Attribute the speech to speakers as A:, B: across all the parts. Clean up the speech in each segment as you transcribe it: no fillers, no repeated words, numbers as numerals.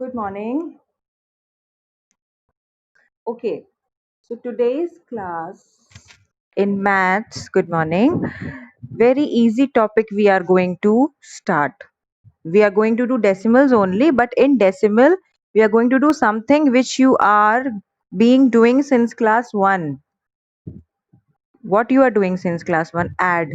A: Good morning. Okay, so today's class in maths, good morning. Very easy topic we are going to start. We are going to do decimals only, but in decimal, we are going to do something which you are being doing since class 1. What you are doing since class 1? Add.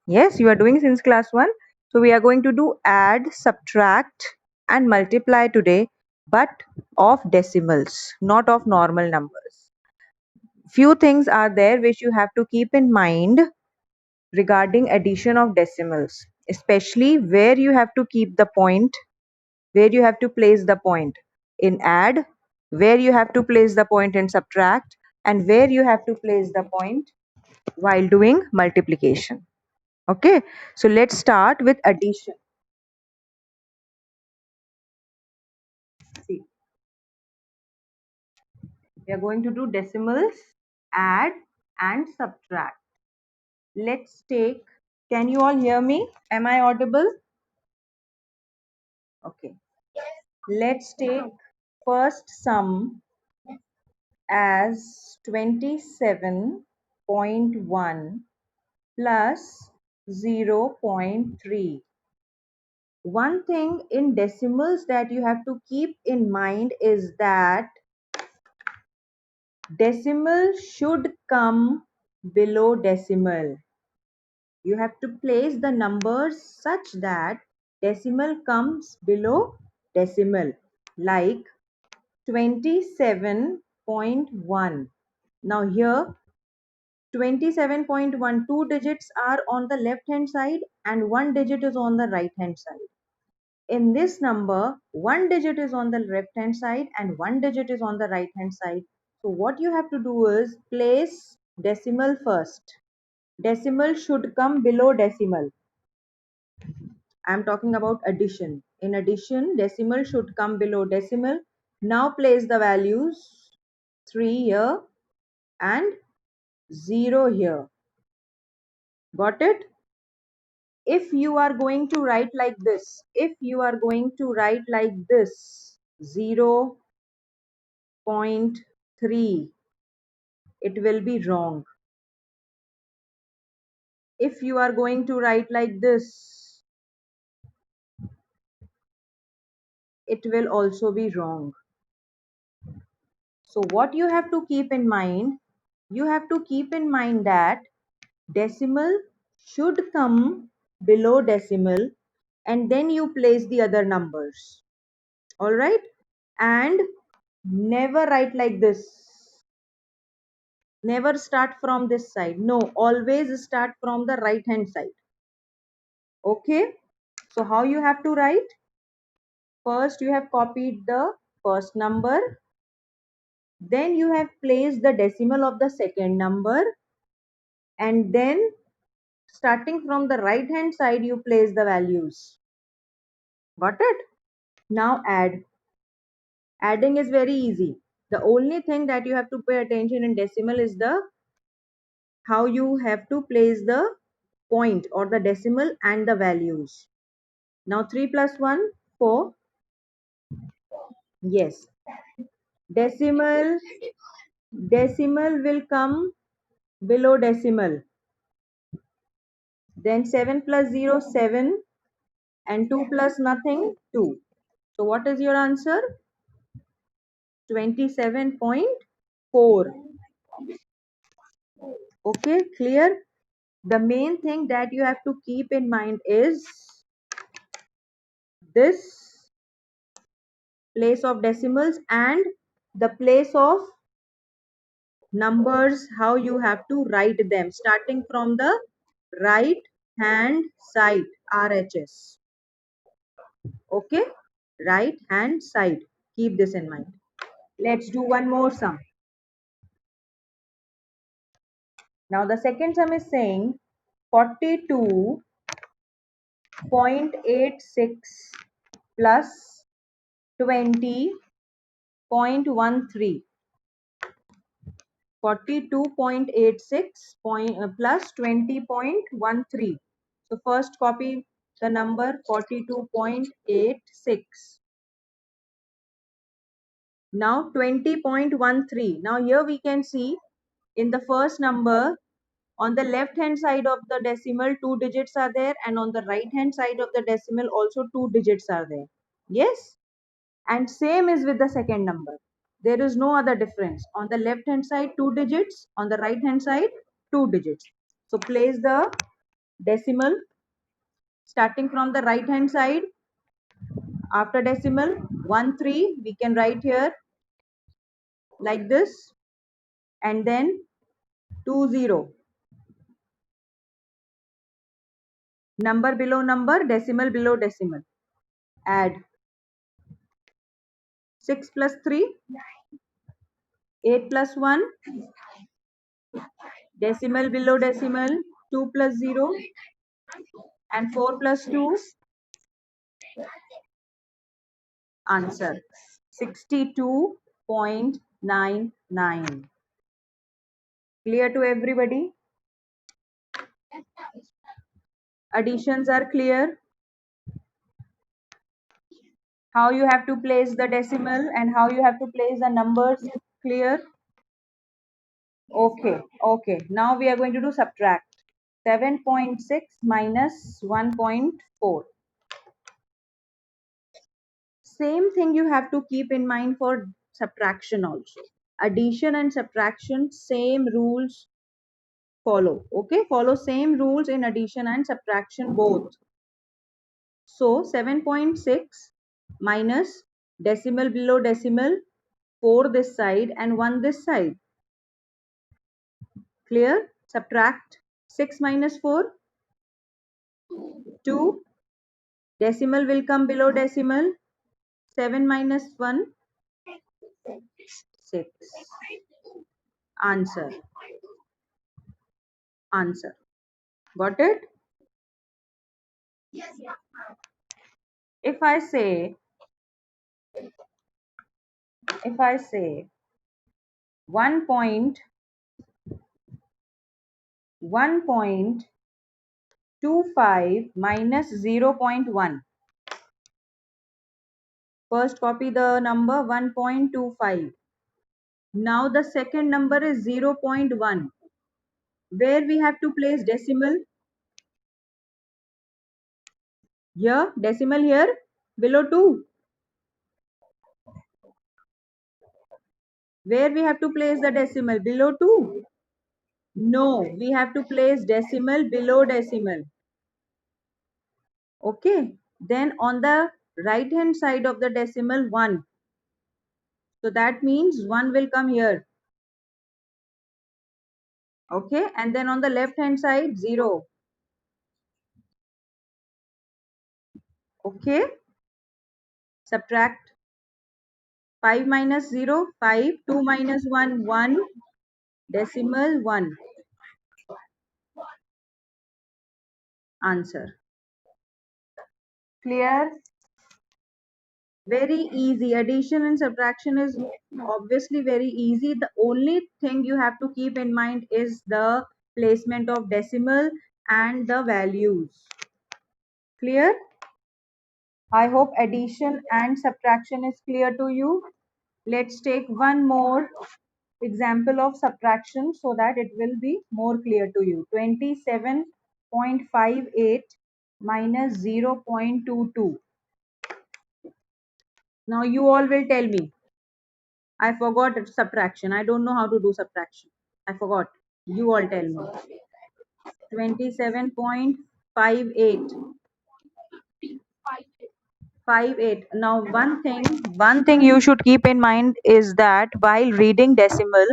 A: Yes, you are doing since class 1. So we are going to do add, subtract, and multiply today, but of decimals, not of normal numbers. Few things are there which you have to keep in mind regarding addition of decimals, especially where you have to keep the point, where you have to place the point in add, where you have to place the point in subtract, and where you have to place the point while doing multiplication. Okay, so let's start with addition. See, we are going to do decimals, add, and subtract. Let's take, can you all hear me? Am I audible? Okay. Let's take first sum as 27.1 plus 0.3. One thing in decimals that you have to keep in mind is that decimal should come below decimal. You have to place the numbers such that decimal comes below decimal, like 27.1. Now here 27.1, two digits are on the left hand side and one digit is on the right hand side. In this number, one digit is on the left hand side and one digit is on the right hand side. So what you have to do is place decimal first. Decimal should come below decimal. I am talking about addition. In addition, decimal should come below decimal. Now place the values 3 here and 0 here. Got it? If you are going to write like this, if you are going to write like this, 0.3, it will be wrong. If you are going to write like this, it will also be wrong. So what you have to keep in mind, you have to keep in mind that decimal should come below decimal and then you place the other numbers. All right? And never write like this. Never start from this side. No, always start from the right hand side. Okay? So how you have to write? First you have copied the first number. Then you have placed the decimal of the second number. And then starting from the right hand side you place the values. Got it? Now add. Adding is very easy. The only thing that you have to pay attention in decimal is the how you have to place the point or the decimal and the values. Now 3 plus 1, 4. Yes. Decimal, decimal will come below decimal. Then 7 plus 0, 7. And 2 plus nothing, 2. So what is your answer? 27.4. Okay, clear? The main thing that you have to keep in mind is this place of decimals and the place of numbers, how you have to write them, starting from the right hand side, RHS. Okay, right hand side. Keep this in mind. Let's do one more sum. Now the second sum is saying 42.86 plus 20.13. 42.86 plus 20.13. So first copy the number 42.86. Now 20.13. Now here we can see in the first number, on the left hand side of the decimal, two digits are there, and on the right hand side of the decimal also two digits are there. Yes? And same is with the second number. There is no other difference. On the left hand side, two digits. On the right hand side, two digits. So place the decimal starting from the right hand side. After decimal, 1 3, we can write here like this, and then 2 0. Number below number, decimal below decimal. Add 6 plus 3, 8 plus 1, decimal below decimal, 2 plus 0, and 4 plus 2, answer 62.99. Clear to everybody? Additions are clear. How you have to place the decimal and how you have to place the numbers, clear? Okay. Now we are going to do subtract. 7.6 minus 1.4. Same thing you have to keep in mind for subtraction also. Addition and subtraction, same rules follow. Okay, follow same rules in addition and subtraction both. So 7.6 minus decimal below decimal, 4 this side and 1 this side. Clear? Subtract 6 minus 4, 2. Decimal will come below decimal. 7 minus 1, 6. Answer. Answer. Got it? If I say, if I say 1.25 minus 0.1. First copy the number 1.25. Now the second number is 0.1. Where we have to place decimal? Here, decimal here, below 2. Where we have to place the decimal? Below 2? No, we have to place decimal below decimal. Okay. Then on the right hand side of the decimal, 1. So that means 1 will come here. Okay. And then on the left hand side, 0. Okay. Subtract 5 minus 0, 5. 2 minus 1, 1. Decimal 1. Answer. Clear? Very easy. Addition and subtraction is obviously very easy. The only thing you have to keep in mind is the placement of decimal and the values. Clear? I hope addition and subtraction is clear to you. Let's take one more example of subtraction so that it will be more clear to you. 27.58 minus 0.22. Now you all will tell me. I forgot subtraction. I don't know how to do subtraction. I forgot. You all tell me. 27.58. 58. Now one thing you should keep in mind is that while reading decimal,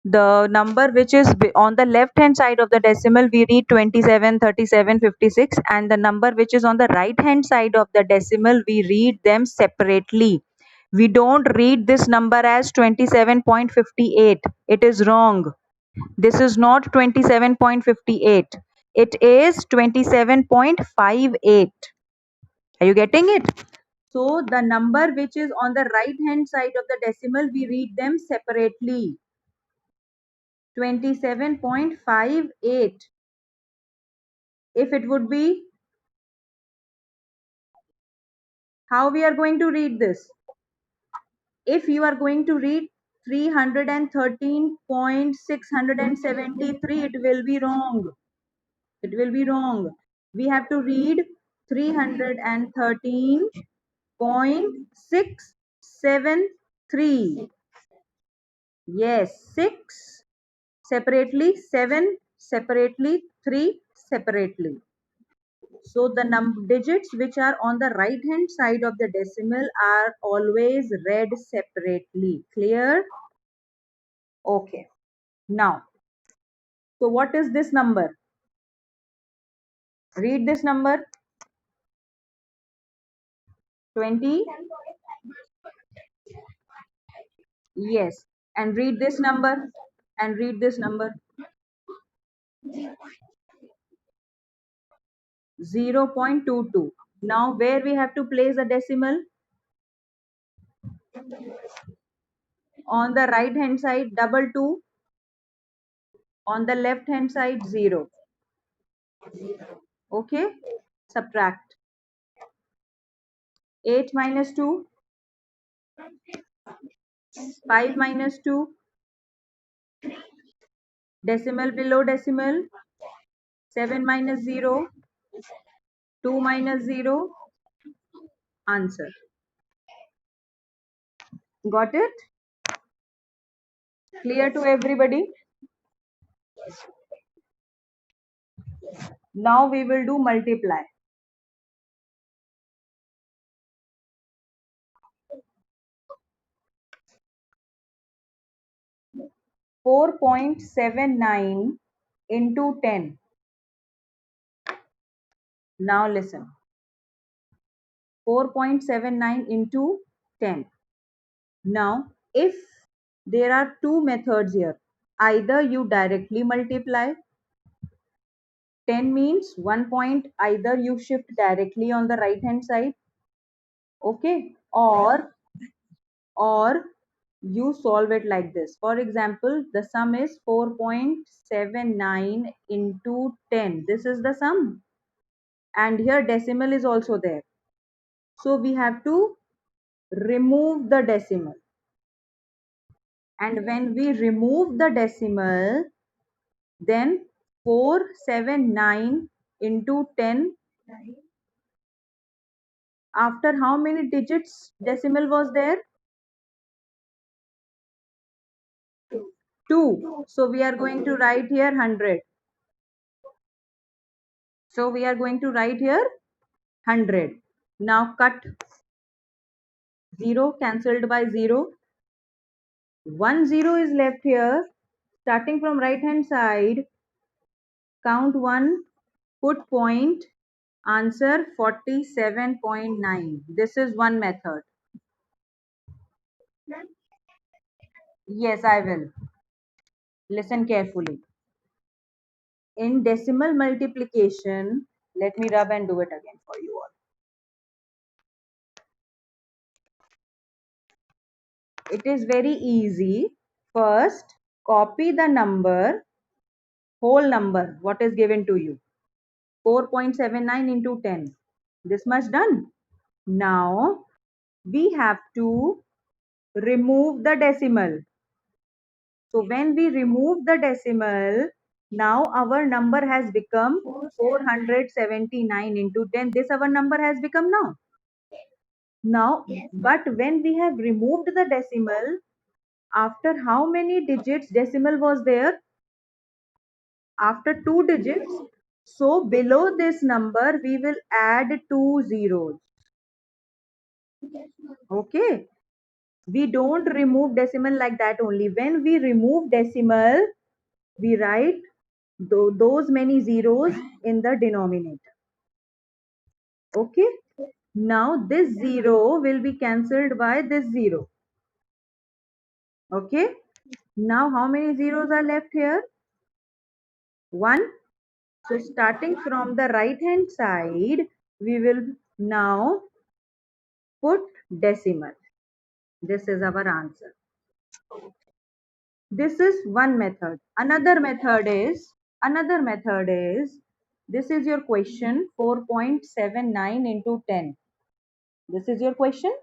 A: the number which is on the left hand side of the decimal, we read 27, 37, 56, and the number which is on the right hand side of the decimal, we read them separately. We don't read this number as 27.58. It is wrong. This is not 27.58. It is 27.58. Are you getting it? So the number which is on the right hand side of the decimal, we read them separately. 27.58. If it would be, how we are going to read this? If you are going to read 313.673, it will be wrong. It will be wrong. We have to read 313.673. Yes, 6 separately, 7 separately, 3 separately. So the digits which are on the right hand side of the decimal are always read separately. Clear? Okay. Now, so what is this number? Read this number. 20. Yes. And read this number. And read this number. 0.22. Now where we have to place a decimal? On the right hand side, double 2. On the left hand side, 0. Okay. Subtract. 8 minus 2. 5 minus 2. Decimal below decimal. 7 minus 0. 2 minus 0. Answer. Got it? Clear to everybody? Now we will do multiply. 4.79 into 10. Now listen. 4.79 into 10. Now, if there are two methods here, either you directly multiply, 10 means 1 point, either you shift directly on the right hand side, okay, or you solve it like this. For example, the sum is 4.79 into 10. This is the sum, and here decimal is also there. So we have to remove the decimal, and when we remove the decimal, then 479 into 10, after how many digits decimal was there? 2. So we are going to write here 100. So we are going to write here 100. Now cut 0, cancelled by 0. 1 0 is left here. Starting from right hand side, count 1, put point, answer 47.9. This is one method. Yes, I will. Listen carefully. In decimal multiplication, let me rub and do it again for you all. It is very easy. First, copy the number, whole number, what is given to you. 4.79 into 10. This much done. Now, we have to remove the decimal. So, when we remove the decimal, now our number has become 479 into 10. This our number has become now. Now, but when we have removed the decimal, after how many digits decimal was there? After 2 digits. So below this number, we will add 2 zeros. Okay. We don't remove decimal like that only. When we remove decimal, we write those many zeros in the denominator. Okay. Now this 0 will be cancelled by this 0. Okay. Now how many zeros are left here? 1. So starting from the right hand side, we will now put decimal. This is our answer. This is one method. Another method is this is your question 4.79 into 10. This is your question.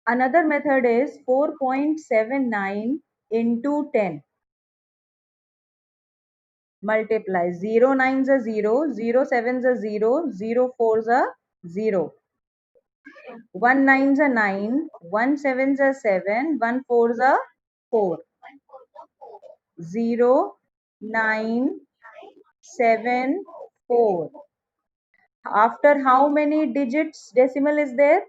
A: Another method is 4.79 into 10. Multiply 0 nines are 0, 0 sevens are 0, 0 fours are 0. 1 nines are 9, 1 sevens are 7, 1 fours are 4. 0, 9, 7, 4. After how many digits decimal is there?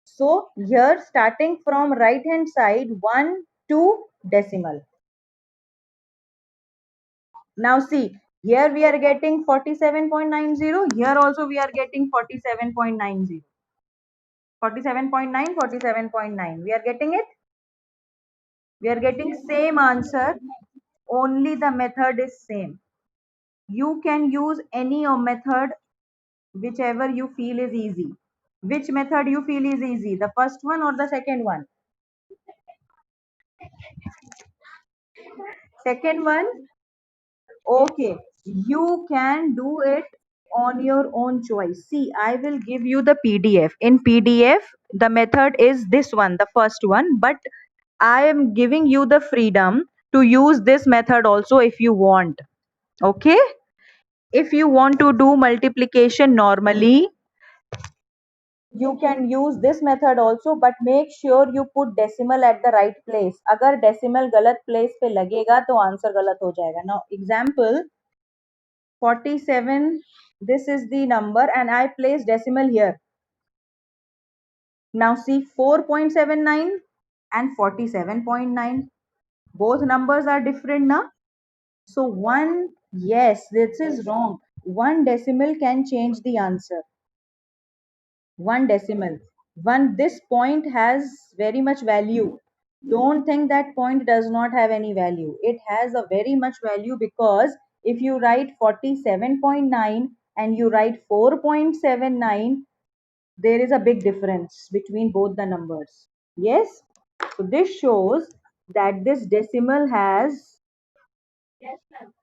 A: So here starting from right hand side 1 2 decimal. Now see, here we are getting 47.90, here also we are getting 47.90. 47.9, 47.9. We are getting it? We are getting same answer, only the method is same. You can use any method whichever you feel is easy. Which method you feel is easy? The first one or the second one? Second one? Okay, you can do it on your own choice. See, I will give you the PDF. In PDF, the method is this one, the first one, but I am giving you the freedom to use this method also if you want. Okay? If you want to do multiplication normally, you can use this method also, but make sure you put decimal at the right place. अगर decimal गलत place पे लगेगा तो answer गलत हो जाएगा. Now example 47, this is the number and I place decimal here. Now see 4.79 and 47.9. Both numbers are different now. So one, yes, this is wrong. One decimal can change the answer. One decimal. One, this point has very much value. Don't think that point does not have any value. It has a very much value because if you write 47.9 and you write 4.79, there is a big difference between both the numbers. Yes? So this shows that this decimal has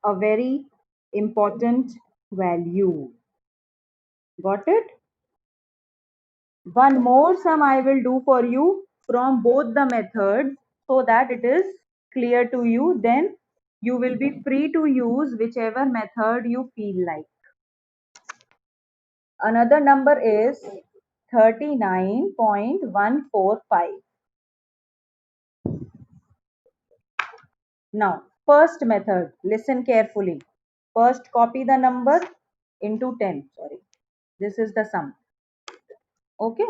A: a very important value. Got it? One more sum I will do for you from both the methods so that it is clear to you. Then you will be free to use whichever method you feel like. Another number is 39.145. Now, first method, listen carefully. First, copy the number into 10. Sorry, this is the sum. Okay.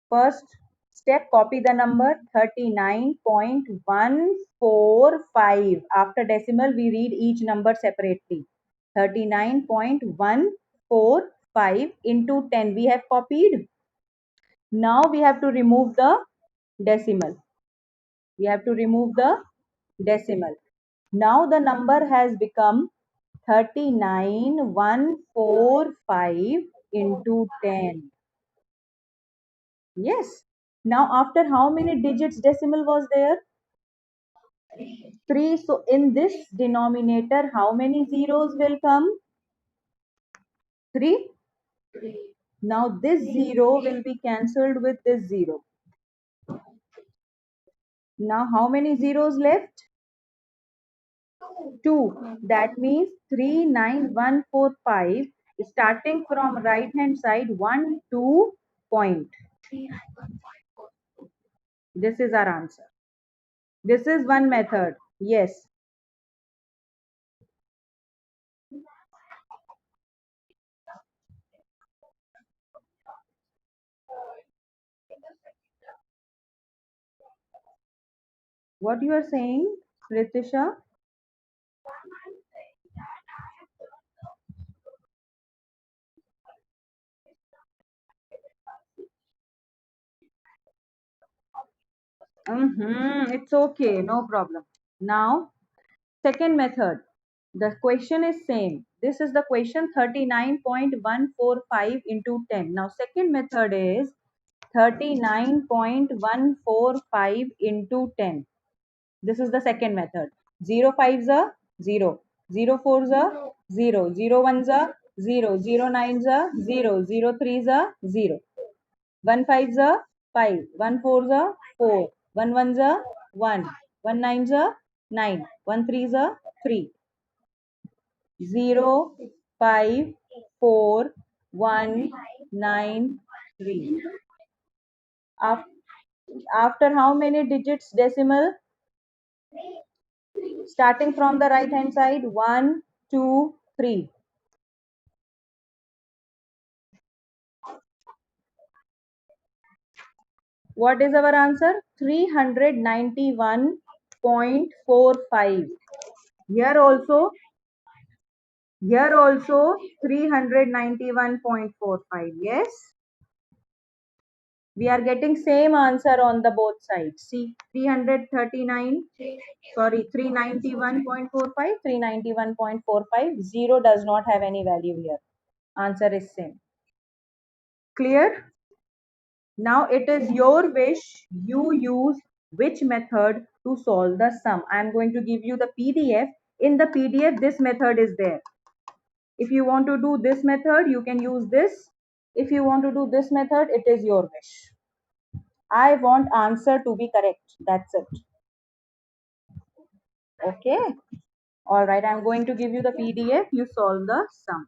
A: First step, copy the number 39.145. After decimal, we read each number separately. 39.145 into 10. We have copied. Now we have to remove the decimal. We have to remove the decimal. Now the number has become 39.145 into 10. Yes. Now after how many digits decimal was there? 3. So in this denominator, how many zeros will come? 3. Now this 0 will be cancelled with this 0. Now how many zeros left? 2. That means 39145, starting from right hand side 1 2 point. This is our answer. This is one method. Yes. What you are saying, Ritisha? It's okay, no problem. Now, second method. The question is same. This is the question 39.145 into 10. Now, second method is 39.145 into 10. This is the second method. 0 5s are 0. 0 4s are 0. 0 1s are 0. 0 9s are 0. 0 3s are 0. 1 5s are 5, 1 4s are 4, 1 1s are 1, 1 9s are 9, 1 3s are 3. 0 5 4 1 9 3. After how many digits decimal? Starting from the right hand side, 1 2 3. What is our answer? 391.45. Here also, here also 391.45. Yes, we are getting same answer on the both sides. See, 339, sorry, 391.45, 391.45. 0 does not have any value here. Answer is same. Clear? Now it is your wish. You use which method to solve the sum. I am going to give you the PDF. In the PDF, this method is there. If you want to do this method, you can use this. If you want to do this method, it is your wish. I want answer to be correct. That's it. Okay. All right. I'm going to give you the PDF. You solve the sum.